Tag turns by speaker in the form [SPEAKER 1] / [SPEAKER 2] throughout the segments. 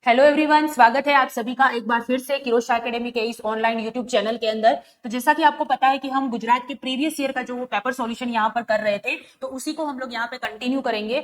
[SPEAKER 1] Hello everyone, स्वागत है आप सभी का एक बार फिर से किरोशा एकेडमी के इस ऑनलाइन यूट्यूब चैनल के अंदर। तो जैसा कि आपको पता है कि हम गुजरात के प्रीवियस ईयर का जो पेपर सॉल्यूशन यहाँ पर कर रहे थे, तो उसी को हम लोग यहाँ पे कंटिन्यू करेंगे।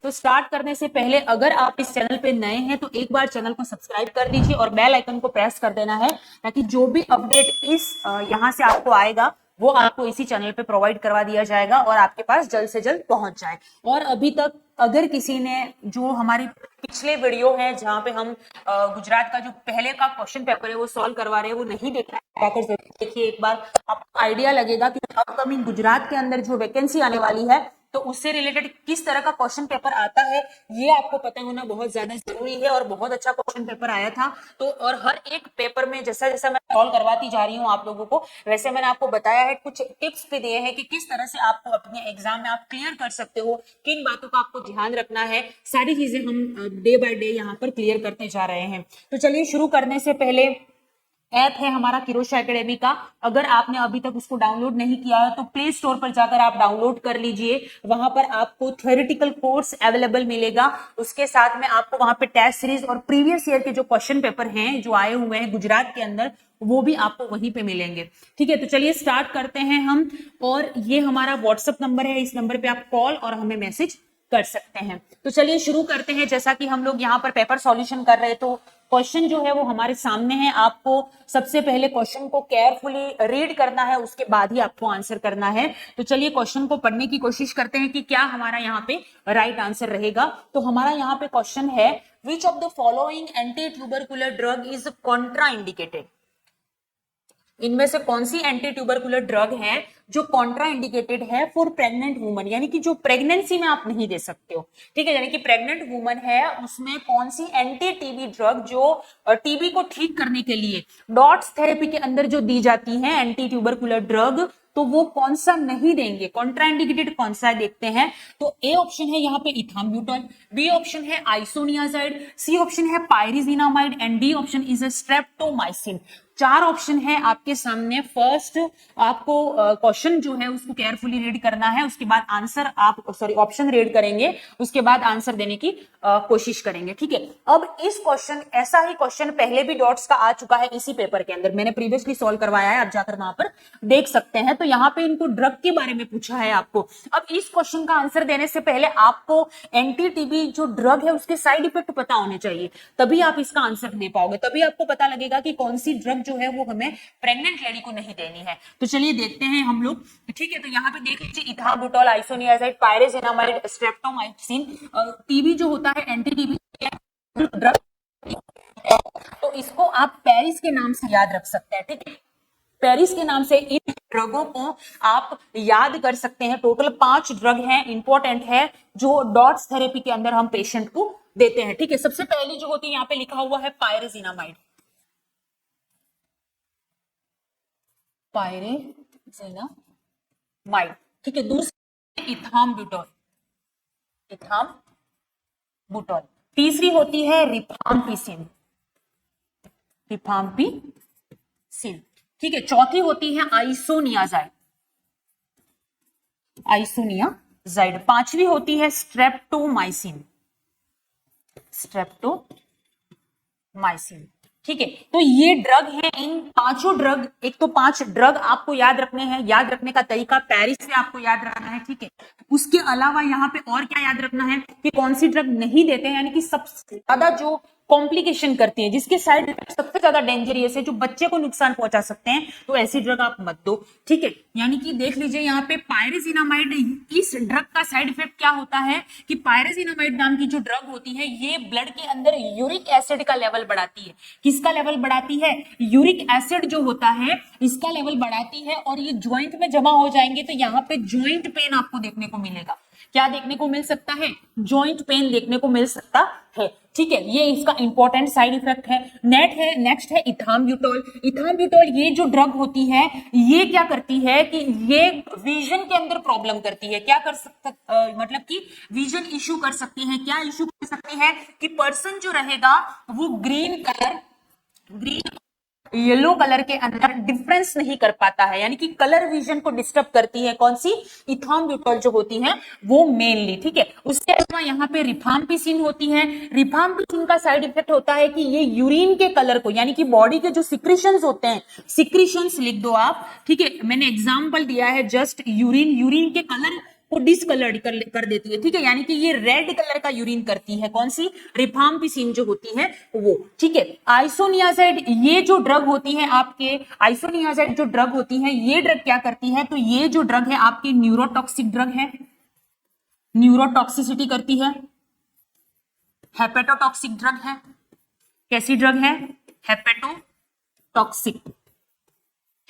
[SPEAKER 1] तो स्टार्ट करने से पहले अगर आप इस चैनल पे नए हैं तो एक बार चैनल को सब्सक्राइब कर दीजिए और बेल आइकन को प्रेस कर देना है, ताकि जो भी अपडेट इस यहाँ से आपको आएगा वो आपको इसी चैनल पे प्रोवाइड करवा दिया जाएगा और आपके पास जल्द से जल्द पहुंच जाए। और अभी तक अगर किसी ने जो हमारे पिछले वीडियो है जहां पे हम गुजरात का जो पहले का क्वेश्चन पेपर है वो सॉल्व करवा रहे हैं, वो नहीं देखा है, जाकर जरूर देखिए। एक बार आपको आइडिया लगेगा कि अपकमिंग गुजरात के अंदर जो वैकेंसी आने वाली है तो उससे रिलेटेड किस तरह का क्वेश्चन पेपर आता है ये आपको पता होना बहुत ज्यादा जरूरी है। और बहुत अच्छा क्वेश्चन पेपर आया था। तो और हर एक पेपर में जैसा जैसा मैं सॉल्व करवाती जा रही हूँ आप लोगों को, वैसे मैंने आपको बताया है, कुछ टिप्स भी दिए हैं कि किस तरह से आपको अपने एग्जाम में आप क्लियर कर सकते हो, किन बातों का आपको ध्यान रखना है। सारी चीजें हम डे बाय डे यहाँ पर क्लियर करते जा रहे हैं। तो चलिए शुरू करने से पहले ऐप है हमारा किरोशा एकेडमी का। अगर आपने अभी तक उसको डाउनलोड नहीं किया है तो प्ले स्टोर पर जाकर आप डाउनलोड कर लीजिए। वहां पर आपको थ्योरेटिकल कोर्स अवेलेबल मिलेगा, उसके साथ में आपको वहां पे टेस्ट सीरीज और प्रीवियस ईयर के जो क्वेश्चन पेपर हैं जो आए हुए हैं गुजरात के अंदर, वो भी आपको वहीं पे मिलेंगे। ठीक है, तो चलिए स्टार्ट करते हैं हम। और ये हमारा व्हाट्सएप नंबर है, इस नंबर पे आप कॉल और हमें मैसेज कर सकते हैं। तो चलिए शुरू करते हैं। जैसा कि हम लोग यहाँ पर पेपर सॉल्यूशन कर रहे हैं तो क्वेश्चन जो है वो हमारे सामने है। आपको सबसे पहले क्वेश्चन को केयरफुली रीड करना है, उसके बाद ही आपको आंसर करना है। तो चलिए क्वेश्चन को पढ़ने की कोशिश करते हैं कि क्या हमारा यहाँ पे राइट आंसर रहेगा। तो हमारा यहाँ पे क्वेश्चन है, which of the following anti tubercular drug is Contra indicated. इनमें से कौन सी एंटी ट्यूबरकुलर ड्रग है जो कॉन्ट्रा इंडिकेटेड है फॉर प्रेग्नेंट वुमन, यानी कि जो प्रेगनेंसी में आप नहीं दे सकते हो। ठीक है, यानी कि प्रेग्नेंट वुमन है उसमें कौन सी एंटी टीबी ड्रग जो टीबी को ठीक करने के लिए डॉट्स थेरेपी के अंदर जो दी जाती है एंटी ट्यूबरकुलर ड्रग, तो वो कौन सा नहीं देंगे, कॉन्ट्राइंडिकेटेड कौन सा है देखते हैं। तो ए ऑप्शन है यहाँ पे इथाम्ब्यूटॉल, बी ऑप्शन है आइसोनियाजाइड, सी ऑप्शन है pyrazinamide and D option is streptomycin. चार ऑप्शन है आपके सामने। फर्स्ट आपको क्वेश्चन जो है उसको केयरफुली रीड करना है, उसके बाद आंसर आप ऑप्शन रीड करेंगे, उसके बाद आंसर देने की कोशिश करेंगे। ठीक है, अब इस क्वेश्चन, ऐसा ही क्वेश्चन पहले भी डॉट्स का आ चुका है इसी पेपर के अंदर, मैंने प्रीवियसली सॉल्व करवाया है, आप जाकर वहां पर देख सकते हैं। तो यहाँ पे इनको ड्रग के बारे में पूछा है आपको। अब इस क्वेश्चन का आंसर देने से पहले आपको एंटी टीबी जो ड्रग है उसके साइड इफेक्ट पता होने चाहिए, तभी आप इसका आंसर दे पाओगे, तभी आपको पता लगेगा कि कौन सी ड्रग जो है वो हमें प्रेग्नेंट लेडी को नहीं देनी है। तो चलिए देखते हैं हम लोग। ठीक है, तो यहाँ पे देख लीजिए, इथाम्ब्यूटॉल, आइसोनियाजाइड, पायरिजिनामाइड, स्ट्रेप्टोमाइसिन। टीबी जो होता है एंटी टीबी ड्रग, तो इसको आप पेरिस के नाम से याद रख सकते हैं। ठीक है, पेरिस के नाम से इन ड्रगों को आप याद कर सकते हैं। टोटल 5 ड्रग हैं, इंपॉर्टेंट है, जो डॉट्स थेरेपी के अंदर हम पेशेंट को देते हैं। ठीक है, सबसे पहली जो होती है यहाँ पे लिखा हुआ है पायरिजिनामाइड, पायरिजिनामाइड। ठीक है, दूसरी इथाम्ब्यूटॉल, इथाम्ब्यूटॉल। तीसरी होती है रिफाम्पिसिन, रिफाम्पिसिन। ठीक है, चौथी होती है आइसोनियाजाइड, आइसोनियाजाइड। पांचवी होती है स्ट्रेप्टोमाइसिन, स्ट्रेप्टोमाइसिन। ठीक है, तो ये ड्रग है। इन पांचों ड्रग, एक तो 5 ड्रग आपको याद रखने हैं, याद रखने का तरीका पेरिस से आपको याद रखना है। ठीक है, उसके अलावा यहाँ पे और क्या याद रखना है कि कौन सी ड्रग नहीं देते हैं, यानी कि सबसे ज्यादा जो कॉम्प्लिकेशन करती है, जिसके साइड इफेक्ट सबसे ज्यादा डेंजरियस है, जो बच्चे को नुकसान पहुंचा सकते हैं, तो ऐसी ड्रग आप मत दो। ठीक है, यानी कि देख लीजिए यहाँ पे पायरिजिनामाइड, इस ड्रग का साइड इफेक्ट क्या होता है कि पायरिजिनामाइड नाम की जो ड्रग होती है ये ब्लड के अंदर यूरिक एसिड का लेवल बढ़ाती है। किसका लेवल बढ़ाती है? यूरिक एसिड जो होता है इसका लेवल बढ़ाती है, और ये ज्वाइंट में जमा हो जाएंगे तो यहाँ पे ज्वाइंट पेन आपको देखने को मिलेगा। क्या देखने को मिल सकता है? ज्वाइंट पेन देखने को मिल सकता है। ठीक है, ये इसका इंपॉर्टेंट साइड इफेक्ट है। नेक्स्ट है इथाम्ब्यूटॉल। इथाम्ब्यूटॉल ये जो ड्रग होती है ये क्या करती है कि ये विजन के अंदर प्रॉब्लम करती है। क्या कर सकता मतलब कि विजन इश्यू कर सकती है। क्या इश्यू कर सकती है कि पर्सन जो रहेगा वो ग्रीन येलो कलर के अंदर डिफरेंस नहीं कर पाता है, यानी कि कलर विजन को डिस्टर्ब करती है कौन सी, इथाम्ब्यूटोल जो होती है वो मेनली, ठीक है। उसके अलावा यहाँ पे रिफाम्पिसिन होती है। रिफाम्पिसिन का साइड इफेक्ट होता है कि ये यूरिन के कलर को, यानी कि बॉडी के जो सिक्रीशंस होते हैं, सिक्रीशंस लिख दो आप, ठीक है, मैंने एग्जाम्पल दिया है जस्ट यूरिन, यूरिन के कलर को डिसकलर्ड कर देती है, ठीक है, यानी कि ये रेड कलर का यूरिन करती है कौन सी, रिफाम्पिसिन जो होती है वो, ठीक है। आइसोनियाजाइड, ये जो ड्रग होती है आपके, आइसोनियाजाइड जो ड्रग होती है, ये ड्रग क्या करती है, तो ये जो ड्रग है आपकी न्यूरोटॉक्सिक ड्रग है, न्यूरोटॉक्सिसिटी करती है, हेपेटोटॉक्सिक ड्रग है, कैसी ड्रग है, हेपेटोटॉक्सिक,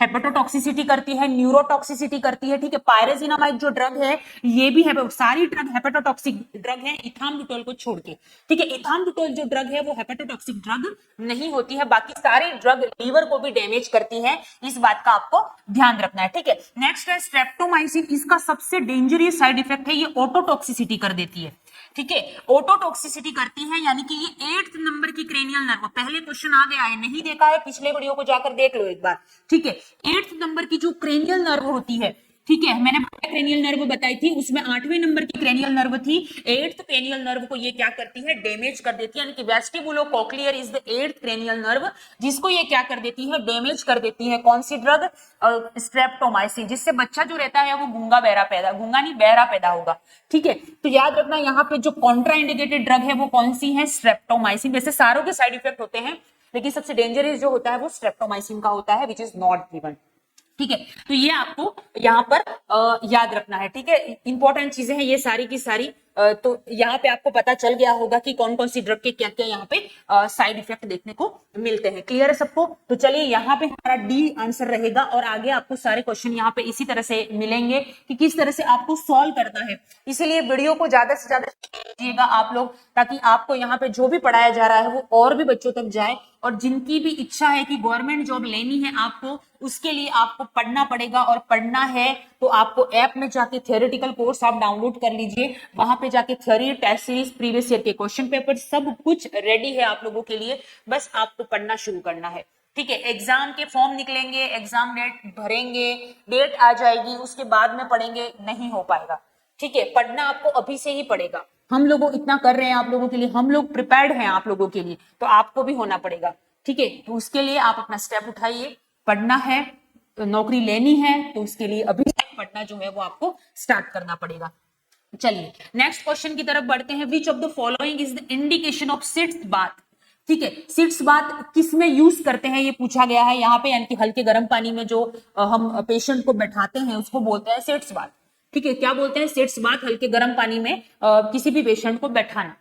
[SPEAKER 1] हेपेटोटॉक्सिसिटी करती है, न्यूरोटॉक्सिसिटी करती है, ठीक है। पायरेजिनामाइड जो ड्रग है ये भी है, सारी ड्रग हेपेटोटॉक्सिक ड्रग है इथाम्ब्यूटोल को छोड़ के, ठीक है। इथाम्ब्यूटोल जो ड्रग है वो हेपेटोटॉक्सिक ड्रग नहीं होती है, बाकी सारी ड्रग लीवर को भी डैमेज करती है, इस बात का आपको ध्यान रखना है, ठीक है। नेक्स्ट है स्ट्रेप्टोमाइसिन, इसका सबसे डेंजरस साइड इफेक्ट है ये ऑटोटॉक्सिसिटी कर देती है, ठीक है, ऑटोटॉक्सिसिटी करती है, यानी कि ये 8th नंबर की क्रेनियल नर्व, पहले क्वेश्चन आ गया है, नहीं देखा है पिछले वीडियो को जाकर देख लो एक बार, ठीक है। 8th नंबर की जो क्रेनियल नर्व होती है, ठीक है, मैंने क्रेनियल नर्व बताई थी, उसमें 8वें नंबर की क्रेनियल नर्व थी, 8th क्रेनियल नर्व को ये क्या करती है, डैमेज कर देती है, यानी कि vestibulocochlear is the 8th cranial nerve, जिसको ये क्या कर देती है, डैमेज कर देती है, कौन सी ड्रग, स्ट्रेप्टोमाइसिन, जिससे बच्चा जो रहता है वो गूंगा बहरा पैदा, गूंगा नहीं बहरा पैदा होगा, ठीक है। तो याद रखना यहाँ पे जो कॉन्ट्राइंडिकेटेड ड्रग है वो कौन सी है, स्ट्रेप्टोमाइसिन। वैसे सारों के साइड इफेक्ट होते हैं, लेकिन सबसे डेंजरस जो होता है वो स्ट्रेप्टोमाइसिन का होता है, विच इज नॉट गिवन, ठीक है। तो ये आपको यहाँ पर याद रखना है, ठीक है, इंपॉर्टेंट चीजें हैं ये सारी की सारी। तो यहाँ पे आपको पता चल गया होगा कि कौन कौन सी ड्रग के क्या क्या यहाँ पे साइड इफेक्ट देखने को मिलते हैं। क्लियर है सबको? तो चलिए यहाँ पे हमारा डी आंसर रहेगा, और आगे आपको सारे क्वेश्चन यहाँ पे इसी तरह से मिलेंगे कि किस तरह से आपको सॉल्व करना है। इसीलिए वीडियो को ज्यादा से ज्यादा कीजिएगा आप लोग, ताकि आपको यहाँ पे जो भी पढ़ाया जा रहा है वो और भी बच्चों तक जाए, और जिनकी भी इच्छा है कि गवर्नमेंट जॉब लेनी है आपको, उसके लिए आपको पढ़ना पड़ेगा, और पढ़ना है तो आपको ऐप में जाके थियोरेटिकल कोर्स आप डाउनलोड कर लीजिए, वहां पे जाके theory, test series, previous year के क्वेश्चन पेपर सब कुछ रेडी है आप लोगों के लिए, बस आपको पढ़ना शुरू करना है, ठीक है। एग्जाम के फॉर्म निकलेंगे, एग्जाम डेट भरेंगे, डेट आ जाएगी, उसके बाद में पढ़ेंगे, नहीं हो पाएगा, ठीक है। पढ़ना आपको अभी से ही पड़ेगा, हम लोग इतना कर रहे हैं आप लोगों के लिए, हम लोग प्रिपेयर्ड हैं आप लोगों के लिए, तो आपको भी होना पड़ेगा, ठीक है। तो उसके लिए आप अपना स्टेप उठाइए, पढ़ना है, तो नौकरी लेनी है, तो उसके लिए अभी पढ़ना जो है वो आपको स्टार्ट करना पड़ेगा। चलिए नेक्स्ट क्वेश्चन की तरफ बढ़ते हैं। Which of the following is the indication of sitz bath, ठीक है, सिट्स बाथ किस में यूज करते हैं ये पूछा गया है यहाँ पे, यानी कि हल्के गर्म पानी में जो हम पेशेंट को बैठाते हैं उसको बोलते हैं सिट्स बाथ, ठीक है। क्या बोलते हैं, सिट्स बाथ, हल्के गर्म पानी में किसी भी पेशेंट को बैठाना,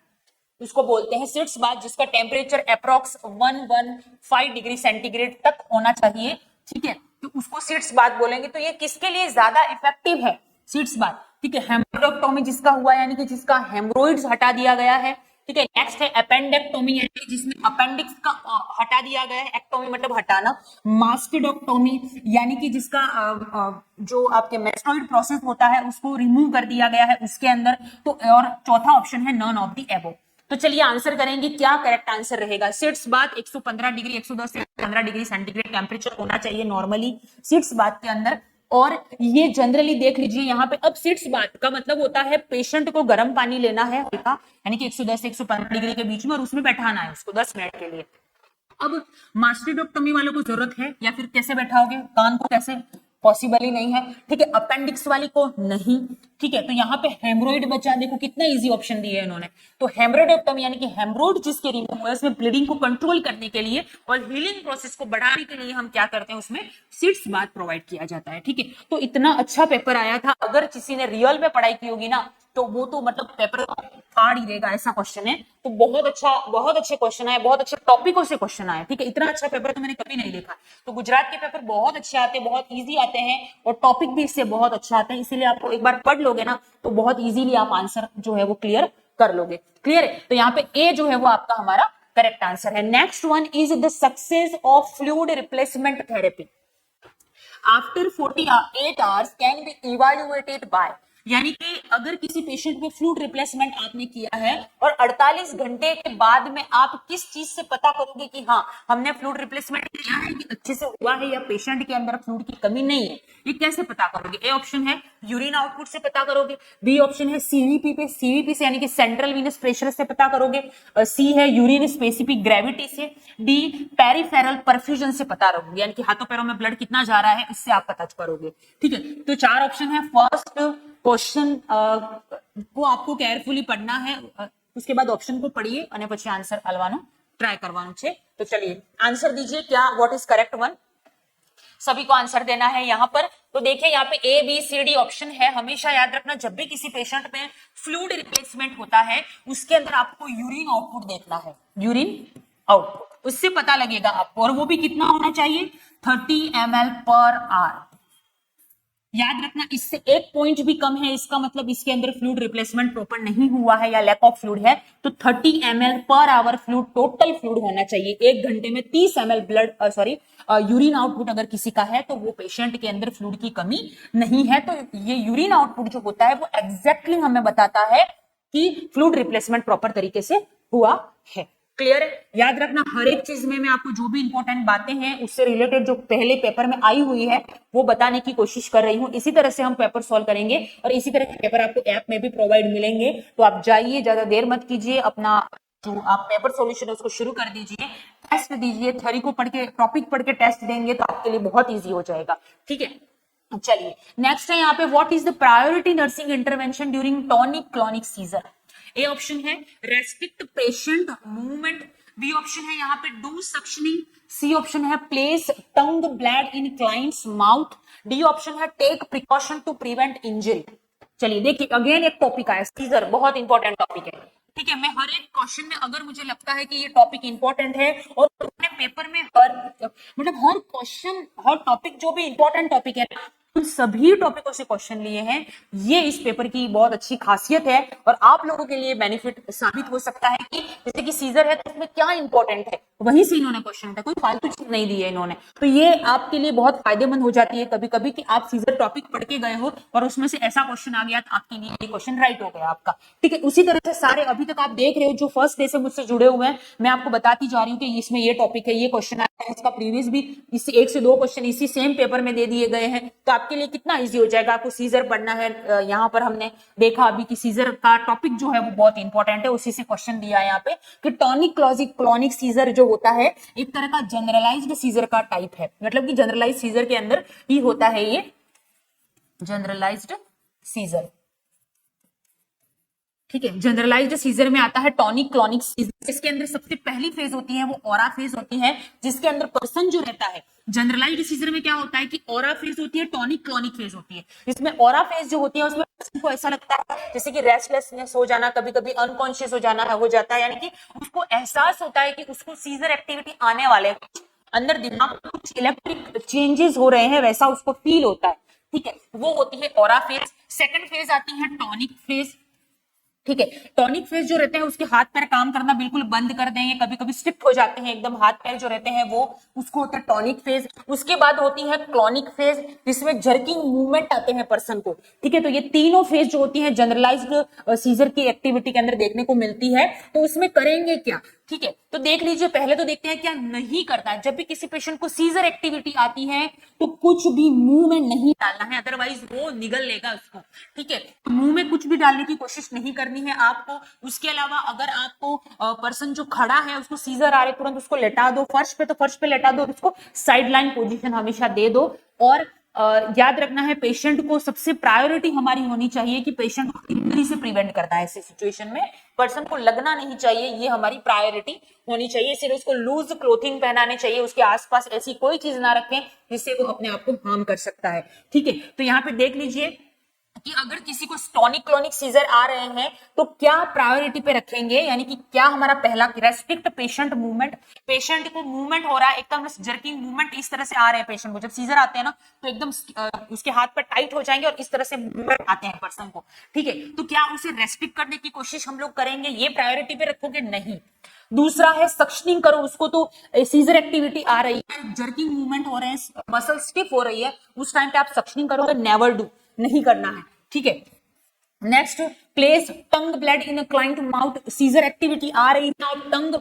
[SPEAKER 1] उसको बोलते हैं सिट्स बाथ, जिसका टेम्परेचर अप्रॉक्स 115 डिग्री सेंटीग्रेड तक होना चाहिए, ठीक है, तो उसको सिट्स बाथ बोलेंगे। तो ये किसके लिए ज्यादा इफेक्टिव है, सिट्स बाथ, ठीक है। हेमरोइडेक्टोमी जिसका हुआ, यानी कि जिसका हेमरोइड्स हटा दिया गया है, ठीक है। नेक्स्ट है अपेंडेक्टोमी, यानी कि जिसमें अपेंडिक्स का हटा दिया गया है, एक्टोमी मतलब हटाना। मास्टेडोक्टोमी, यानी कि जिसका जो आपके मेस्टोइड प्रोसेस होता है उसको रिमूव कर दिया गया है उसके अंदर। तो और चौथा ऑप्शन है नन ऑफ द एबोव। तो चलिए आंसर करेंगे, क्या करेक्ट आंसर रहेगा। सिट्स बाथ 115 डिग्री, 110 से 115 डिग्री सेंटीग्रेड टेम्परेचर होना चाहिए नॉर्मली सिट्स बाथ के अंदर, और ये जनरली देख लीजिए यहाँ पे। अब सिट्स बाथ का मतलब होता है पेशेंट को गर्म पानी लेना है हल्का, यानी कि 110 से 115 डिग्री के बीच में, और उसमें बैठाना है उसको 10 मिनट के लिए। अब मास्टेडोक्टोमी वालों को जरूरत है, या फिर कैसे बैठाओगे, कान को कैसे, पॉसिबल ही नहीं है, ठीक है। अपेंडिक्स वाली को नहीं, ठीक है। तो यहाँ पे हेमरोइड बचा, देखो कितना इजी ऑप्शन दिए इन्होंने। तो हेमरोइडेक्टोमी यानी कि हेमरोइड जिसके रिमूव हुए, उसमें ब्लीडिंग को कंट्रोल करने के लिए और हीलिंग प्रोसेस को बढ़ाने के लिए हम क्या करते हैं, उसमें सिट्स बाथ प्रोवाइड किया जाता है, ठीक है। तो इतना अच्छा पेपर आया था, अगर किसी ने रियल में पढ़ाई की होगी ना तो वो तो मतलब पेपर फाड़ ही देगा, ऐसा क्वेश्चन है। तो बहुत अच्छा, बहुत अच्छे क्वेश्चन आए, बहुत अच्छे टॉपिकों से क्वेश्चन आए, ठीक है। इतना अच्छा पेपर तो मैंने कभी नहीं देखा। तो गुजरात के पेपर बहुत अच्छे आते हैं, बहुत इजी आते हैं, और टॉपिक भी इससे बहुत अच्छा आता है, इसीलिए आपको एक बार पढ़ लोगे ना तो बहुत इजीली आप आंसर जो है वो क्लियर कर लोगे। क्लियर है? तो यहाँ पे ए जो है वो आपका हमारा करेक्ट आंसर है। Next one is the success of fluid replacement therapy after 48 hours can be evaluated by, यानी कि अगर किसी पेशेंट में फ्लूइड रिप्लेसमेंट आपने किया है और 48 घंटे के बाद में आप किस चीज से पता करोगे कि हाँ हमने फ्लूइड रिप्लेसमेंट किया है, कि अच्छे से हुआ है या पेशेंट के अंदर फ्लूइड की कमी नहीं है, ये कैसे पता करोगे? ए ऑप्शन है यूरिन आउटपुट से पता करोगे, बी ऑप्शन है सीवीपी पे, सीवीपी से यानी कि सेंट्रल वीनस प्रेशर से पता करोगे, सी है यूरिन स्पेसिफिक ग्रेविटी से, डी पेरिफेरल परफ्यूजन से पता करोगे यानी कि हाथों पैरों में ब्लड कितना जा रहा है इससे आप पता करोगे। ठीक है, तो 4 ऑप्शन है। फर्स्ट क्वेश्चन को आपको केयरफुली पढ़ना है, उसके बाद ऑप्शन को पढ़िए और પછી आंसर अलवानो ट्राई करवानो छे। तो चलिए आंसर दीजिए, क्या व्हाट इज करेक्ट वन? सभी को आंसर देना है यहाँ पर। तो देखिए यहाँ पे A B C D option है। हमेशा याद रखना जब भी किसी पेशेंट में फ्लूइड रिप्लेसमेंट होता है उसके अंदर आपको यूरिन आउटपुट देखना है, यूरिन आउटपुट, उससे पता लगेगा आपको, और वो भी कितना होना चाहिए 30 ml पर आवर। याद रखना इससे एक पॉइंट भी कम है इसका मतलब इसके अंदर फ्लूइड रिप्लेसमेंट प्रॉपर नहीं हुआ है या लैक ऑफ फ्लूइड है। तो 30 ml per hour fluid total fluid होना चाहिए। एक घंटे में 30 ml ब्लड यूरिन आउटपुट अगर किसी का है तो वो पेशेंट के अंदर फ्लूइड की कमी नहीं है। तो ये यूरिन आउटपुट जो होता है वो एग्जैक्टली हमें बताता है कि फ्लूइड रिप्लेसमेंट प्रॉपर तरीके से हुआ है। क्लियर है? याद रखना हर एक चीज में मैं आपको जो भी इंपॉर्टेंट बातें हैं उससे रिलेटेड जो पहले पेपर में आई हुई है वो बताने की कोशिश कर रही हूँ। इसी तरह से हम पेपर सॉल्व करेंगे और इसी तरह के पेपर आपको ऐप में भी प्रोवाइड मिलेंगे। तो आप जाइए, ज्यादा देर मत कीजिए, अपना जो आप पेपर सॉल्यूशन है उसको शुरू कर दीजिए, टेस्ट दीजिए, थ्योरी को पढ़ के टॉपिक पढ़ के टेस्ट देंगे तो आपके लिए बहुत ईजी हो जाएगा। ठीक है, चलिए नेक्स्ट है यहाँ पे what is the priority nursing intervention during tonic clonic seizure. A option है restrict patient movement, B option है यहाँ पे डू सक्शनिंग, सी ऑप्शन है place tongue blade in client's mouth, D option है take precaution to prevent injury. चलिए देखिए again एक topic आया सीजर, बहुत इंपॉर्टेंट टॉपिक है। ठीक है, मैं हर एक क्वेश्चन में अगर मुझे लगता है कि ये टॉपिक इंपॉर्टेंट है और अपने पेपर में हर क्वेश्चन हर टॉपिक जो भी इंपॉर्टेंट टॉपिक है उन सभी टॉपिकों से क्वेश्चन लिए हैं, ये इस पेपर की बहुत अच्छी खासियत है और आप लोगों के लिए बेनिफिट साबित हो सकता है कि जैसे कि सीजर है तो उसमें क्या इंपॉर्टेंट है वहीं से इन्होंने क्वेश्चन उठा, कोई फालतू चीज नहीं दी है इन्होंने। तो ये आपके लिए बहुत फायदेमंद हो जाती है कभी कभी कि आप सीजर टॉपिक पढ़ के गए हो और उसमें से ऐसा क्वेश्चन आ गया तो आपके लिए ये क्वेश्चन राइट हो गया आपका। ठीक है, उसी तरह से सारे अभी तक आप देख रहे हो जो फर्स्ट डे से मुझसे जुड़े हुए हैं, मैं आपको बताती जा रही हूँ कि इसमें ये टॉपिक है, ये क्वेश्चन आया है, इसका प्रीवियस भी इससे 1 से 2 क्वेश्चन इसी सेम पेपर में दे दिए गए हैं। तो आपके लिए कितना ईजी हो जाएगा। आपको सीजर पढ़ना है, यहाँ पर हमने देखा अभी कि सीजर का टॉपिक जो है वो बहुत इंपॉर्टेंट है, उसी से क्वेश्चन दिया है यहाँ पे कि टॉनिक क्लॉनिक सीजर जो होता है एक तरह का जनरलाइज्ड सीजर का टाइप है, मतलब कि जनरलाइज्ड सीजर के अंदर ही होता है ये जनरलाइज्ड सीजर। ठीक है, जनरलाइज्ड सीजर में आता है टॉनिक क्लॉनिक सीजर। इसके अंदर सबसे पहली फेज होती है वो ऑरा फेज होती है जिसके अंदर पर्सन जो रहता है। जनरलाइज्ड सीजर में क्या होता है कि ऑरा फेज होती है, टॉनिक क्लॉनिक फेज होती है। इसमें ऑरा फेज जो होती है उसमें पर्सन को ऐसा लगता है जैसे कि रेस्टलेसनेस हो जाना, कभी कभी अनकॉन्शियस हो जाना हो जाता है, यानी कि उसको एहसास होता है कि उसको सीजर एक्टिविटी आने वाले है, अंदर दिमाग में कुछ इलेक्ट्रिक चेंजेस हो रहे हैं वैसा उसको फील होता है। ठीक है, वो होती है ऑरा फेज। सेकंड फेज आती है टॉनिक फेज। ठीक है, टॉनिक फेज जो रहते हैं उसके हाथ पैर काम करना बिल्कुल बंद कर देंगे, कभी कभी स्टिफ हो जाते हैं एकदम हाथ पैर जो रहते हैं वो, उसको होता है टॉनिक फेज। उसके बाद होती है क्लॉनिक फेज जिसमें जर्किंग मूवमेंट आते हैं पर्सन को। ठीक है, तो ये तीनों फेज जो होती है जनरलाइज्ड सीजर की एक्टिविटी के अंदर देखने को मिलती है। तो उसमें करेंगे क्या? ठीक है, तो देख लीजिए, पहले तो देखते हैं क्या नहीं करता है। जब भी किसी पेशेंट को सीजर एक्टिविटी आती है तो कुछ भी मुंह में नहीं डालना है, अदरवाइज वो निगल लेगा उसको। ठीक है, तो मुंह में कुछ भी डालने की कोशिश नहीं करनी है आपको। उसके अलावा अगर आपको पर्सन जो खड़ा है उसको सीजर आ रहे तुरंत उसको लेटा दो फर्श पे, तो फर्श पे लेटा दो और उसको साइड लाइन पोजिशन हमेशा दे दो। और याद रखना है पेशेंट को सबसे प्रायोरिटी हमारी होनी चाहिए कि पेशेंट को इंजरी से प्रिवेंट करना है। ऐसी सिचुएशन में पर्सन को लगना नहीं चाहिए, ये हमारी प्रायोरिटी होनी चाहिए। सिर्फ उसको लूज क्लोथिंग पहनाने चाहिए, उसके आसपास ऐसी कोई चीज ना रखें जिससे वो अपने आप को हार्म कर सकता है। ठीक है, तो यहाँ पे देख लीजिए कि अगर किसी को टॉनिक क्लॉनिक सीजर आ रहे हैं तो क्या प्रायोरिटी पे रखेंगे, यानी कि क्या हमारा पहला रेस्ट्रिक्ट पेशेंट मूवमेंट। पेशेंट को मूवमेंट हो रहा है एकदम जर्किंग मूवमेंट इस तरह से आ रहे हैं पेशेंट को, जब सीजर आते हैं ना तो एकदम उसके हाथ पर टाइट हो जाएंगे और इस तरह से मूवमेंट आते हैं पर्सन को। ठीक है, तो क्या उसे रेस्ट्रिक्ट करने की कोशिश हम लोग करेंगे, ये प्रायोरिटी पे रखोगे? नहीं। दूसरा है सक्शनिंग करो उसको, तो सीजर एक्टिविटी आ रही है, जर्किंग मूवमेंट हो रहे हैं, मसल स्टिफ हो रही है, उस टाइम पे आप सक्शनिंग करोगे? नेवर डू, नहीं करना है। ठीक है, नेक्स्ट, प्लेस टंग ब्लेड इन क्लाइंट माउथ, सीजर एक्टिविटी आ रही है, आप टंग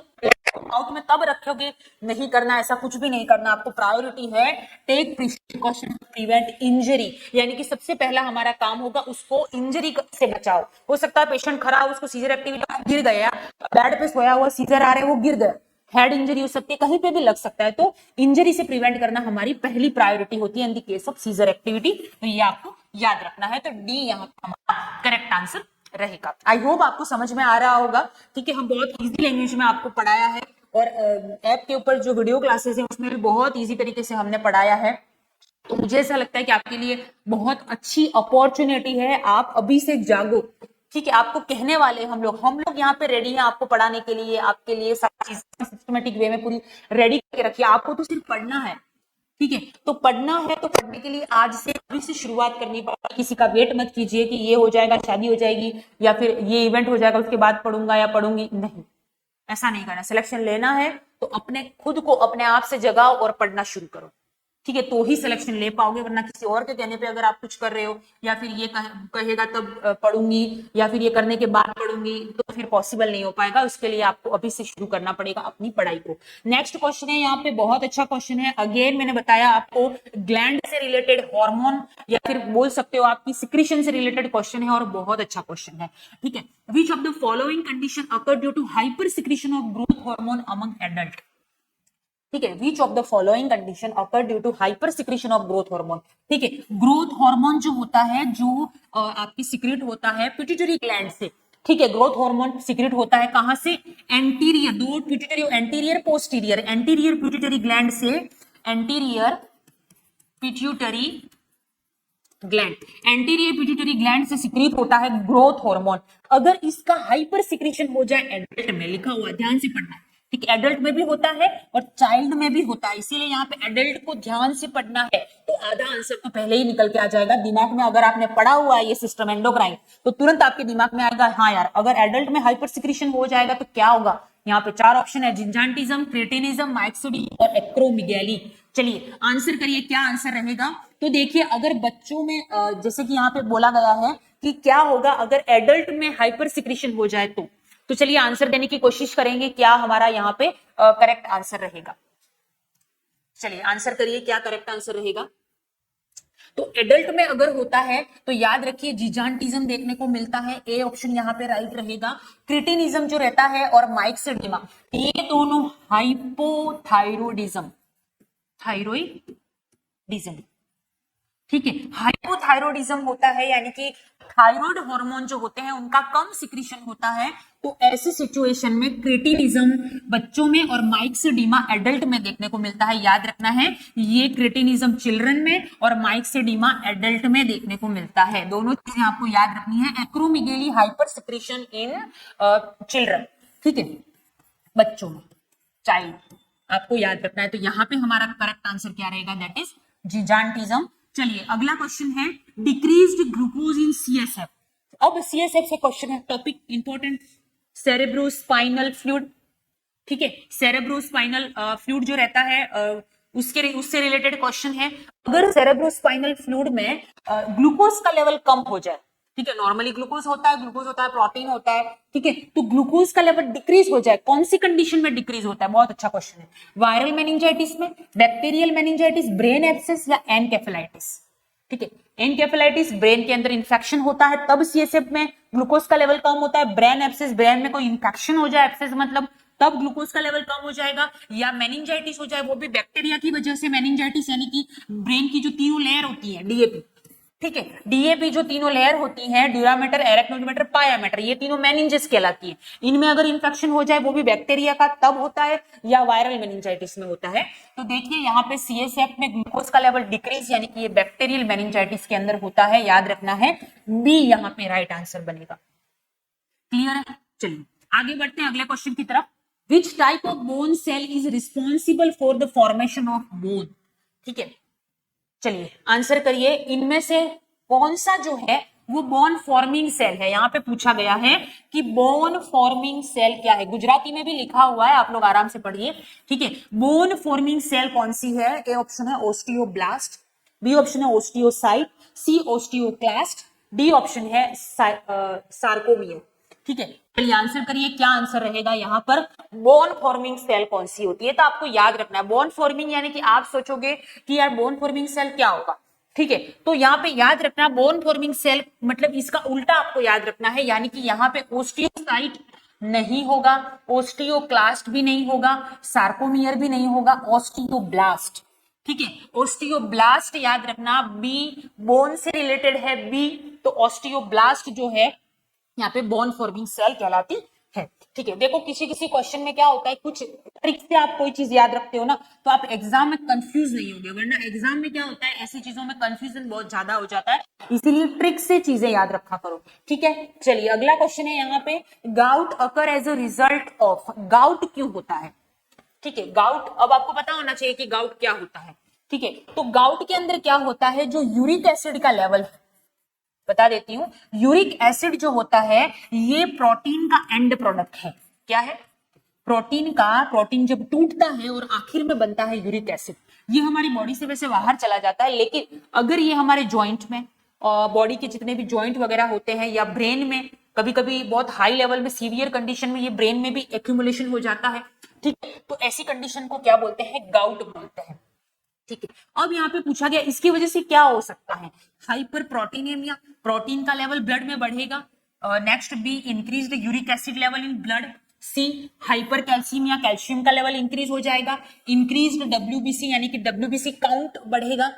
[SPEAKER 1] माउथ में तब रखोगे, नहीं करना, ऐसा कुछ भी नहीं करना। आपको प्रायोरिटी है टेक प्रिकॉशन प्रिवेंट इंजरी, यानी कि सबसे पहला हमारा काम होगा उसको इंजरी से बचाओ। हो सकता है पेशेंट खड़ा हो, उसको सीजर एक्टिविटी गिर गया, बेड पे सोया हुआ, सीजर आ रहे हैं, वो गिर गया, हेड इंजरी हो सकती है, कहीं पे भी लग सकता है, तो इंजरी से प्रिवेंट करना हमारी पहली प्रायोरिटी होती है in the case of seizure activity. तो ये आपको याद रखना है। तो डी यहाँ पे हमारा करेक्ट आंसर रहेगा। आई होप आपको समझ में आ रहा होगा। ठीक है, हम बहुत इजी लैंग्वेज में आपको पढ़ाया है, और ऐप के ऊपर जो वीडियो क्लासेस है उसमें भी बहुत इजी तरीके से हमने पढ़ाया है। तो मुझे ऐसा लगता है कि आपके लिए बहुत अच्छी अपॉर्चुनिटी है, आप अभी से जागो। ठीक है, आपको कहने वाले हम लोग यहाँ पे रेडी हैं आपको पढ़ाने के लिए, आपके लिए सारी चीजें सिस्टमेटिक वे में पूरी रेडी करके रखिए। आपको तो सिर्फ पढ़ना है। ठीक है, तो पढ़ना है, तो पढ़ने के लिए आज से अभी से शुरुआत करनी पड़ेगी। किसी का वेट मत कीजिए कि ये हो जाएगा, शादी हो जाएगी, या फिर ये इवेंट हो जाएगा उसके बाद पढ़ूंगा या पढ़ूंगी, नहीं, ऐसा नहीं करना। सिलेक्शन लेना है तो अपने खुद को अपने आप से जगाओ और पढ़ना शुरू करो। ठीक है, तो ही सिलेक्शन ले पाओगे, वरना किसी और के कहने पे अगर आप कुछ कर रहे हो, या फिर ये कहेगा तब पढ़ूंगी, या फिर ये करने के बाद पढ़ूंगी, तो फिर पॉसिबल नहीं हो पाएगा। उसके लिए आपको अभी से शुरू करना पड़ेगा अपनी पढ़ाई को। नेक्स्ट क्वेश्चन है यहाँ पे, बहुत अच्छा क्वेश्चन है। अगेन मैंने बताया आपको ग्लैंड से रिलेटेड हार्मोन, या फिर बोल सकते हो आपकी सिक्रीशन से रिलेटेड क्वेश्चन है, और बहुत अच्छा क्वेश्चन है। ठीक है, which of the following condition occur due to hypersecretion of growth hormone among adult. ठीक है, which of the following condition occur due to hypersecretion of growth hormone. ठीक है, ग्रोथ हार्मोन जो होता है, जो आपकी सिक्रेट होता है पिट्यूटरी ग्लैंड से। ठीक है, ग्रोथ हार्मोन सिक्रेट होता है कहां से? एंटीरियर, दो pituitary, anterior posterior, anterior pituitary gland से, anterior pituitary gland, anterior pituitary gland से सिक्रीट होता है ग्रोथ हार्मोन। अगर इसका हाइपर सिक्रीशन हो जाए एडल्ट में, लिखा हुआ ध्यान से पढ़ना। ठीक है, एडल्ट में भी होता है और चाइल्ड में भी होता है, इसीलिए यहाँ पे एडल्ट को ध्यान से पढ़ना है, तो आधा आंसर तो पहले ही निकल के आ जाएगा दिमाग में। अगर आपने पढ़ा हुआ है ये सिस्टम एंडोक्राइन, तो तुरंत आपके दिमाग में आएगा, हाँ यार अगर एडल्ट में हाइपर सिक्रीशन हो जाएगा तो क्या होगा। यहाँ पे चार ऑप्शन है, जिंजांटिज्म, क्रेटिनिज्म, माइक्सोडी और एक्रोमिगैली। चलिए आंसर करिए, क्या आंसर रहेगा। तो देखिए, अगर बच्चों में जैसे कि यहाँ पे बोला गया है कि क्या होगा अगर एडल्ट में हाइपर सिक्रीशन हो जाए, तो चलिए आंसर देने की कोशिश करेंगे, क्या हमारा यहाँ पे करेक्ट आंसर रहेगा। चलिए आंसर करिए, क्या करेक्ट आंसर रहेगा। तो एडल्ट में अगर होता है तो याद रखिए जिजांटिज्म देखने को मिलता है, ए ऑप्शन यहाँ पे राइट रहेगा। क्रिटिनिज्म जो रहता है और माइक्सिडिमा, ये दोनों हाइपोथायरोडिज्म, थायरोइडिज्म। ठीक है, हाइपोथायरोडिज्म होता है, यानी कि थायराइड हार्मोन जो होते हैं उनका कम सिक्रीशन होता है। तो ऐसी सिचुएशन में क्रिटिनिज्म बच्चों में और माइक्सिडिमा एडल्ट में देखने को मिलता है। याद रखना है, ये क्रिटिनिज्म चिल्ड्रन में और माइक्सिडिमा एडल्ट में देखने को मिलता है। दोनों चीजें आपको याद रखनी है। एक्रोमिगेली हाइपर सिक्रीशन इन चिल्ड्रन, ठीक है, बच्चों में, चाइल्ड, आपको याद रखना है। तो यहाँ पे हमारा करेक्ट आंसर क्या रहेगा, दैट इज जिजांटिज्म। चलिए अगला क्वेश्चन है, डिक्रीज्ड ग्लूकोज इन सीएसएफ। अब सीएसएफ से क्वेश्चन है, टॉपिक इंपॉर्टेंट, सेरेब्रोस्पाइनल फ्लूइड। ठीक है, सेरेब्रोस्पाइनल फ्लूइड जो रहता है उससे रिलेटेड क्वेश्चन है। अगर सेरेब्रोस्पाइनल फ्लूइड में ग्लूकोज का लेवल कम हो जाए, ठीक है, नॉर्मली ग्लूकोज होता है, प्रोटीन होता है, ठीक है, तो ग्लूकोज का लेवल डिक्रीज हो जाए, कौन सी कंडीशन में डिक्रीज होता है? बहुत अच्छा क्वेश्चन है। वायरल मेनिंजाइटिस में, बैक्टीरियल मेनिंजाइटिस, ब्रेन एब्सेस या एनकेफेलाइटिस। ठीक है, एनकेफेलाइटिस ब्रेन के अंदर इंफेक्शन होता है तब सीएसएफ में ग्लूकोज का लेवल कम होता है। ब्रेन एब्सेस, ब्रेन में कोई इंफेक्शन हो जाए, एब्सेस मतलब, तब ग्लूकोज का लेवल कम हो जाएगा। या मेनिंजाइटिस हो जाए, वो भी बैक्टीरिया की वजह से मेनिंजाइटिस, यानी कि ब्रेन की जो तीनों लेयर होती है डीएपी, ठीक है, डीएपी जो तीनों लेयर होती हैं, ड्यूरामेटर, एरेक्नोडोमेटर, पायामेटर, ये तीनों मेनिंजेस कहलाती है। इनमें अगर इंफेक्शन हो जाए, वो भी बैक्टीरिया का, तब होता है, या वायरल मेनिंजाइटिस में होता है। तो देखिए यहाँ पे सीएसएफ में ग्लूकोज का लेवल डिक्रीज, यानी कि ये बैक्टीरियल मेनिंजाइटिस के अंदर होता है, याद रखना है, बी यहाँ पे राइट आंसर बनेगा। क्लियर है? चलिए आगे बढ़ते हैं अगले क्वेश्चन की तरफ। Which type of bone cell is responsible for the formation of bone? ठीक है, चलिए आंसर करिए, इनमें से कौन सा जो है वो बोन फॉर्मिंग सेल है? यहां पे पूछा गया है कि बोन फॉर्मिंग सेल क्या है। गुजराती में भी लिखा हुआ है, आप लोग आराम से पढ़िए। ठीक है, बोन फॉर्मिंग सेल कौन सी है? ए ऑप्शन है ओस्टियोब्लास्ट, बी ऑप्शन है ओस्टियोसाइट, सी ओस्टियोक्लास्ट, डी ऑप्शन है सार्कोमियर। ठीक है, चलिए आंसर करिए, क्या आंसर रहेगा यहाँ पर? बोन फॉर्मिंग सेल कौन सी होती है? तो आपको याद रखना है बोन फॉर्मिंग, यानी कि आप सोचोगे कि यार बोन फॉर्मिंग सेल क्या होगा, ठीक है, तो यहाँ पे याद रखना बोन फॉर्मिंग सेल मतलब इसका उल्टा आपको याद रखना है, यानी कि यहाँ पे ओस्टियोसाइट नहीं होगा, ओस्टियोक्लास्ट भी नहीं होगा, सार्कोमियर भी नहीं होगा, ओस्टियोब्लास्ट। ठीक है, ओस्टियोब्लास्ट याद रखना, बी बोन से रिलेटेड है बी, तो ओस्टियोब्लास्ट जो है यहाँ पे बोन फॉर्मिंग सेल कहलाती है। ठीक है, देखो किसी किसी क्वेश्चन में क्या होता है, कुछ ट्रिक से आप कोई चीज याद रखते हो ना तो आप एग्जाम में कंफ्यूज नहीं होगे, वरना एग्जाम में क्या होता है ऐसी चीजों में कंफ्यूजन बहुत ज्यादा हो जाता है, इसीलिए ट्रिक से चीजें याद रखा करो। ठीक है, चलिए अगला क्वेश्चन है यहाँ पे, gout occur as a result of, gout क्यों होता है? ठीक है, गाउट अब आपको पता होना चाहिए कि गाउट क्या होता है। ठीक है, तो गाउट के अंदर क्या होता है, जो यूरिक एसिड का लेवल है, बता देती हूं, यूरिक एसिड जो होता है ये प्रोटीन का एंड प्रोडक्ट है। क्या है? प्रोटीन जब टूटता है और आखिर में बनता है यूरिक एसिड, ये हमारी बॉडी से वैसे बाहर चला जाता है, लेकिन अगर ये हमारे जॉइंट में, बॉडी के जितने भी जॉइंट वगैरह होते हैं या ब्रेन में, कभी कभी बहुत हाई लेवल में सीवियर कंडीशन में ये ब्रेन में भी एक्यूमुलेशन हो जाता है। ठीक है, तो ऐसी कंडीशन को क्या बोलते हैं? गाउट बोलते हैं। ठीक है, अब यहाँ पे पूछा गया इसकी वजह से क्या हो सकता है? हाइपर प्रोटीनेमिया, प्रोटीन का लेवल ब्लड में बढ़ेगा। Next B increase the uric acid level in blood. C hypercalcemia, calcium का लेवल इंक्रीज हो जाएगा। इंक्रीज डब्ल्यूबीसी यानी कि डब्ल्यूबीसी काउंट बढ़ेगा।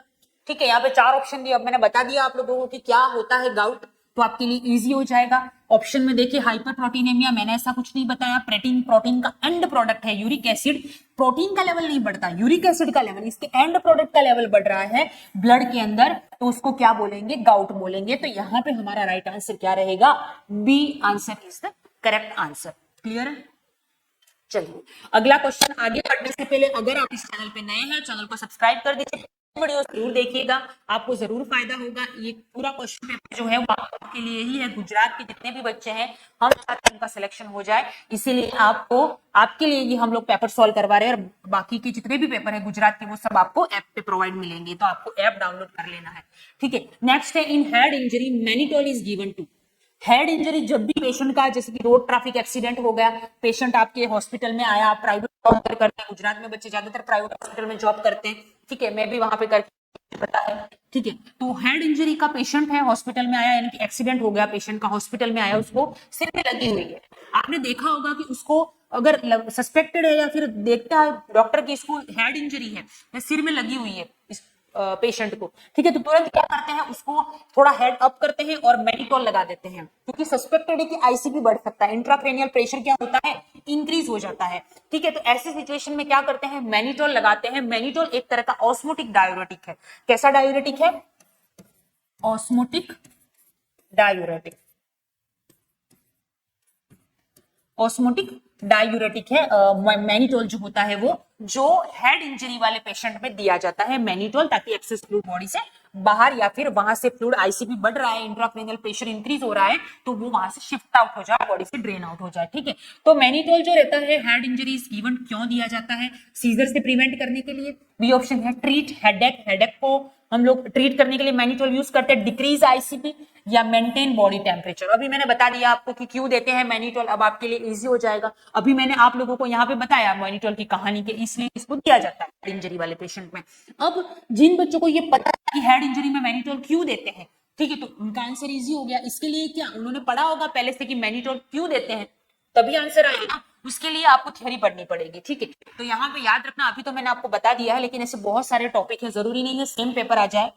[SPEAKER 1] ठीक है, यहाँ पे 4 ऑप्शन दिए, अब मैंने बता दिया आप लोगों को कि क्या होता है गाउट, तो आपके लिए इजी हो जाएगा। ऑप्शन में देखिए हाइपर प्रोटीनेमिया, मैंने ऐसा कुछ नहीं बताया, प्रोटीन का एंड प्रोडक्ट है यूरिक एसिड, प्रोटीन का लेवल नहीं बढ़ता, यूरिक एसिड का लेवल, इसके एंड प्रोडक्ट का लेवल बढ़ रहा है ब्लड के अंदर, तो उसको क्या बोलेंगे? गाउट बोलेंगे। तो यहाँ पे हमारा राइट आंसर क्या रहेगा? B answer is the correct answer. Clear है? चलिए अगला क्वेश्चन, आगे बढ़ने से पहले अगर आप इस चैनल पे नए हैं, चैनल को सब्सक्राइब कर दीजिए, वीडियो जरूर देखिएगा, आपको जरूर फायदा होगा। ये पूरा क्वेश्चन पेपर जो है वो आपके लिए ही है, गुजरात के जितने भी बच्चे हैं हम चाहते हैं उनका सिलेक्शन हो जाए, इसीलिए आपके लिए ही हम लोग पेपर सॉल्व करवा रहे हैं, और बाकी के जितने भी पेपर है गुजरात के वो सब आपको ऐप पे प्रोवाइड मिलेंगे, तो आपको ऐप डाउनलोड कर लेना है। ठीक है, नेक्स्ट है, in head injury mannitol is given to. Head injury जब भी पेशेंट का, जैसे कि रोड ट्रैफिक एक्सीडेंट हो गया, पेशेंट आपके हॉस्पिटल में आया, आप प्राइवेट जॉब करते हैं, गुजरात में बच्चे ज्यादातर प्राइवेट हॉस्पिटल में जॉब करते हैं, ठीक है, मैं भी वहां पे करके पता है। ठीक है, तो हेड इंजरी का पेशेंट है, हॉस्पिटल में आया, यानी कि एक्सीडेंट हो गया पेशेंट का, हॉस्पिटल में आया, उसको सिर में लगी हुई है, आपने देखा होगा कि उसको अगर सस्पेक्टेड है या फिर देखता है डॉक्टर की इसको हेड इंजरी है या सिर में लगी हुई है इस पेशेंट को, ठीक है, तो तुरंत क्या करते हैं, उसको थोड़ा हेड अप करते हैं और मेनिटोल लगा देते हैं, क्योंकि सस्पेक्टेड है कि आईसीपी बढ़ सकता है, इंट्राक्रेनियल प्रेशर क्या होता है? इंक्रीज हो जाता है। ठीक है, तो ऐसे सिचुएशन में क्या करते हैं? मेनिटोल लगाते हैं। मेनिटोल एक तरह का ऑस्मोटिक डायूरेटिक है। कैसा डायूरेटिक है? ऑस्मोटिक डायूरेटिक, ऑस्मोटिक डायूरेटिक है मैनिटोल जो होता है वो, जो हेड इंजरी वाले पेशेंट में दिया जाता है मैनिटोल, ताकि एक्सेस फ्लूइड बॉडी से बाहर, या फिर वहां से फ्लूइड, आईसीपी बढ़ रहा है, इंट्राक्रेनियल प्रेशर इंक्रीज हो रहा है, तो वो वहां से शिफ्ट आउट हो जाए, बॉडी से ड्रेन आउट हो जाए। ठीक है, तो मैनिटोल जो रहता है हेड इंजरीज गिवन क्यों दिया जाता है? सीजर से प्रिवेंट करने के लिए। बी ऑप्शन है ट्रीट हेडेक, हेडेक को हम लोग ट्रीट करने के लिए मैनिटोल यूज करते हैं। डिक्रीज आईसीपी या मेंटेन बॉडी टेम्परेचर। अभी मैंने बता दिया आपको कि क्यों देते हैं मैनिटोल, अब आपके लिए इजी हो जाएगा। अभी मैंने आप लोगों को यहाँ पे बताया मैनिटोल की कहानी के, इसलिए इसको दिया जाता है हेड इंजरी वाले पेशेंट में। अब जिन बच्चों को ये पता है कि हेड इंजरी में मैनिटोल क्यों देते हैं, ठीक है, तो उनका आंसर इजी हो गया। इसके लिए क्या उन्होंने पढ़ा होगा पहले से कि मैनिटोल क्यों देते हैं, तभी आंसर आएगा ना, उसके लिए आपको थ्योरी पढ़नी पड़ेगी। ठीक है, तो यहाँ पे याद रखना, अभी तो मैंने आपको बता दिया है, लेकिन ऐसे बहुत सारे टॉपिक है, जरूरी नहीं है सेम पेपर आ जाए,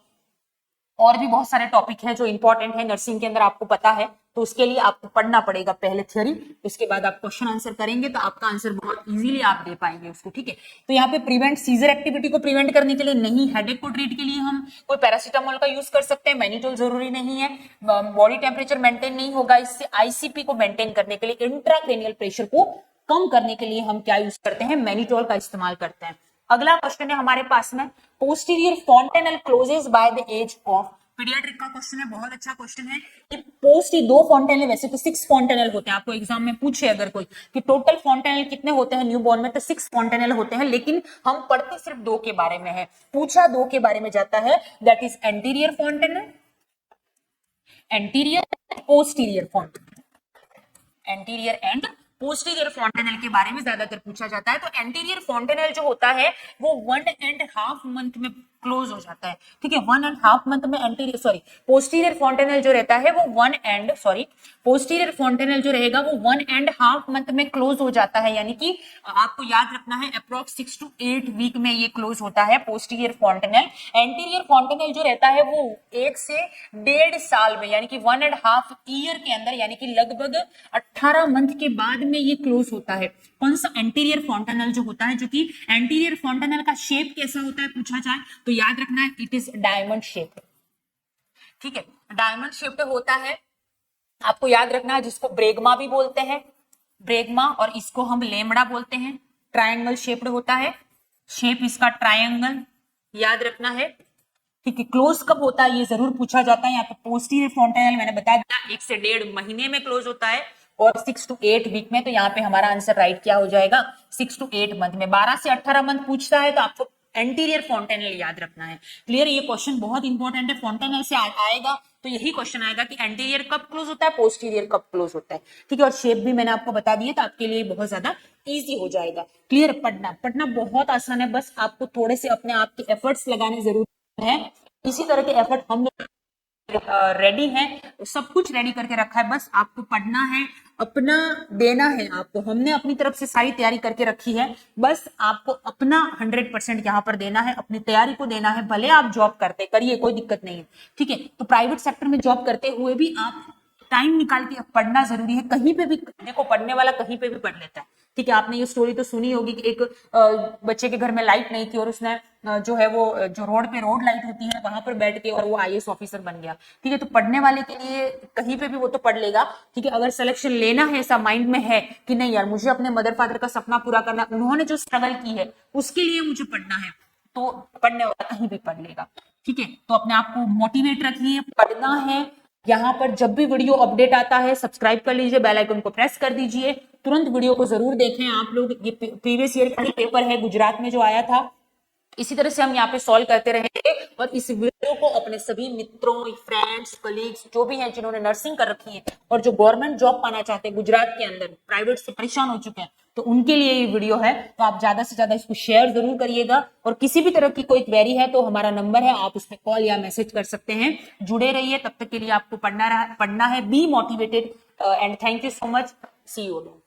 [SPEAKER 1] और भी बहुत सारे टॉपिक हैं जो इंपॉर्टेंट है नर्सिंग के अंदर, आपको पता है, तो उसके लिए आपको पढ़ना पड़ेगा पहले थ्योरी, उसके बाद आप क्वेश्चन आंसर करेंगे, तो आपका आंसर बहुत इजीली आप दे पाएंगे उसको। ठीक है, तो यहाँ पे प्रिवेंट, सीजर एक्टिविटी को प्रिवेंट करने के लिए नहीं, हेडेक को ट्रीट के लिए हम कोई पैरासीटामोल का यूज कर सकते हैं, मैनिटोल जरूरी नहीं है। बॉडी टेम्परेचर मेंटेन नहीं होगा, इससे आईसीपी को मेंटेन करने के लिए, इंट्राक्रेनियल प्रेशर को कम करने के लिए हम क्या यूज करते हैं? मैनिटोल का इस्तेमाल करते हैं। अगला क्वेश्चन है हमारे पास में, posterior fontanelle closes by the age of, paediatric का क्वेश्चन है, बहुत अच्छा क्वेश्चन है। कि पोस्ट ही 2 फॉन्टेनल, वैसे तो 6 फॉन्टेनल होते हैं, आपको एग्जाम में पूछे अगर कोई कि टोटल फॉन्टेनल कितने होते हैं न्यूबॉर्न में, तो 6 फॉन्टेनल होते हैं, लेकिन हम पढ़ते सिर्फ 2 के बारे में है। पूछा 2 के बारे में जाता है, that is anterior fontanelle anterior, posterior fontanelle, anterior and posterior fontanelle के बारे में ज्यादातर पूछा जाता है। तो एंटीरियर फॉन्टेनल जो होता है वो 1.5 मंथ में क्लोज हो जाता है, ठीक है, 1.5 मंथ में एंटीरियर पोस्टीरियर फॉन्टेनल जो रहता है वो पोस्टीरियर फॉन्टेनल जो रहेगा वो 1.5 मंथ में क्लोज हो जाता है, यानी कि आपको याद रखना है अप्रोक्स 6 to 8 वीक में ये क्लोज होता है पोस्टीरियर फॉन्टेनल। एंटीरियर फॉन्टेनल जो रहता है वो 1 से 1.5 साल में, यानी कि 1.5 ईयर के अंदर, यानी कि लगभग 18 मंथ के बाद में ये क्लोज होता है। कौन सा? एंटीरियर फॉन्टेनल जो होता है, जो कि एंटीरियर फॉन्टेनल का शेप कैसा होता है पूछा जाए तो याद रखना है इट इज डायमंड शेप, ठीक है, डायमंड शेप होता है। आपको याद रखना है जिसको ब्रेगमा भी बोलते हैं, ब्रेगमा, और इसको हम लेमड़ा बोलते हैं। ट्रायंगल शेप्ड होता है, शेप इसका ट्रायंगल, याद रखना है, ठीक है। क्लोज कब होता है ये जरूर पूछा जाता है। यहाँ पे पोस्टीरियर फॉन्टेनल मैंने बता दिया 1 से 1.5 महीने में क्लोज होता है और 6 to 8 वीक में। तो यहाँ पे हमारा आंसर राइट क्या हो जाएगा? 6 to 8 मंथ में। 12 से 18 मंथ पूछता है तो आपको एंटीरियर फॉन्टेनल याद रखना है। क्लियर? ये क्वेश्चन बहुत इंपॉर्टेंट है, फॉन्टेनल से आएगा तो यही क्वेश्चन आएगा कि एंटीरियर कब क्लोज होता है, पोस्टीरियर कब क्लोज होता है, ठीक है। और शेप भी मैंने आपको बता दिया तो आपके लिए बहुत ज्यादा इजी हो जाएगा। क्लियर? पढ़ना बहुत आसान है, बस आपको थोड़े से अपने आप के एफर्ट्स लगाने जरूरी है। इसी तरह के एफर्ट हम रेडी हैं, सब कुछ रेडी करके रखा है, बस आपको पढ़ना है, अपना देना है आपको। हमने अपनी तरफ से सारी तैयारी करके रखी है, बस आपको अपना 100% यहाँ पर देना है, अपनी तैयारी को देना है। भले आप जॉब करते करिए, कोई दिक्कत नहीं है, ठीक है। तो प्राइवेट सेक्टर में जॉब करते हुए भी आप टाइम निकाल के पढ़ना जरूरी है। कहीं पे भी देखो, पढ़ने वाला कहीं पे भी पढ़ लेता है, ठीक है। आपने ये स्टोरी तो सुनी होगी कि एक बच्चे के घर में लाइट नहीं थी और उसने जो है वो जो रोड पे रोड लाइट होती है वहां पर बैठ के और वो आईएएस ऑफिसर बन गया, ठीक है। तो पढ़ने वाले के लिए कहीं पे भी वो तो पढ़ लेगा, ठीक है। अगर सिलेक्शन लेना है, ऐसा माइंड में है कि नहीं यार मुझे अपने मदर फादर का सपना पूरा करना, उन्होंने जो स्ट्रगल की है उसके लिए मुझे पढ़ना है, तो पढ़ने वाला कहीं भी पढ़ लेगा, ठीक है। तो अपने आप को मोटिवेट रखिए, पढ़ना है। यहाँ पर जब भी वीडियो अपडेट आता है सब्सक्राइब कर लीजिए, बेल आइकन को प्रेस कर दीजिए, तुरंत वीडियो को जरूर देखें आप लोग। ये प्रीवियस ईयर का पेपर है गुजरात में जो आया था, इसी तरह से हम यहाँ पे सॉल्व करते रहेंगे। और इस वीडियो को अपने सभी मित्रों, फ्रेंड्स, कलीग्स जो भी हैं जिन्होंने नर्सिंग कर रखी है और जो गवर्नमेंट जॉब पाना चाहते हैं गुजरात के अंदर, प्राइवेट से परेशान हो चुके हैं, तो उनके लिए ये वीडियो है। तो आप ज्यादा से ज्यादा इसको शेयर जरूर करिएगा। और किसी भी तरह की कोई क्वेरी है तो हमारा नंबर है, आप उसमें कॉल या मैसेज कर सकते हैं। जुड़े रहिए, तब तक के लिए आपको पढ़ना है। Be motivated and thank you so much. See you again.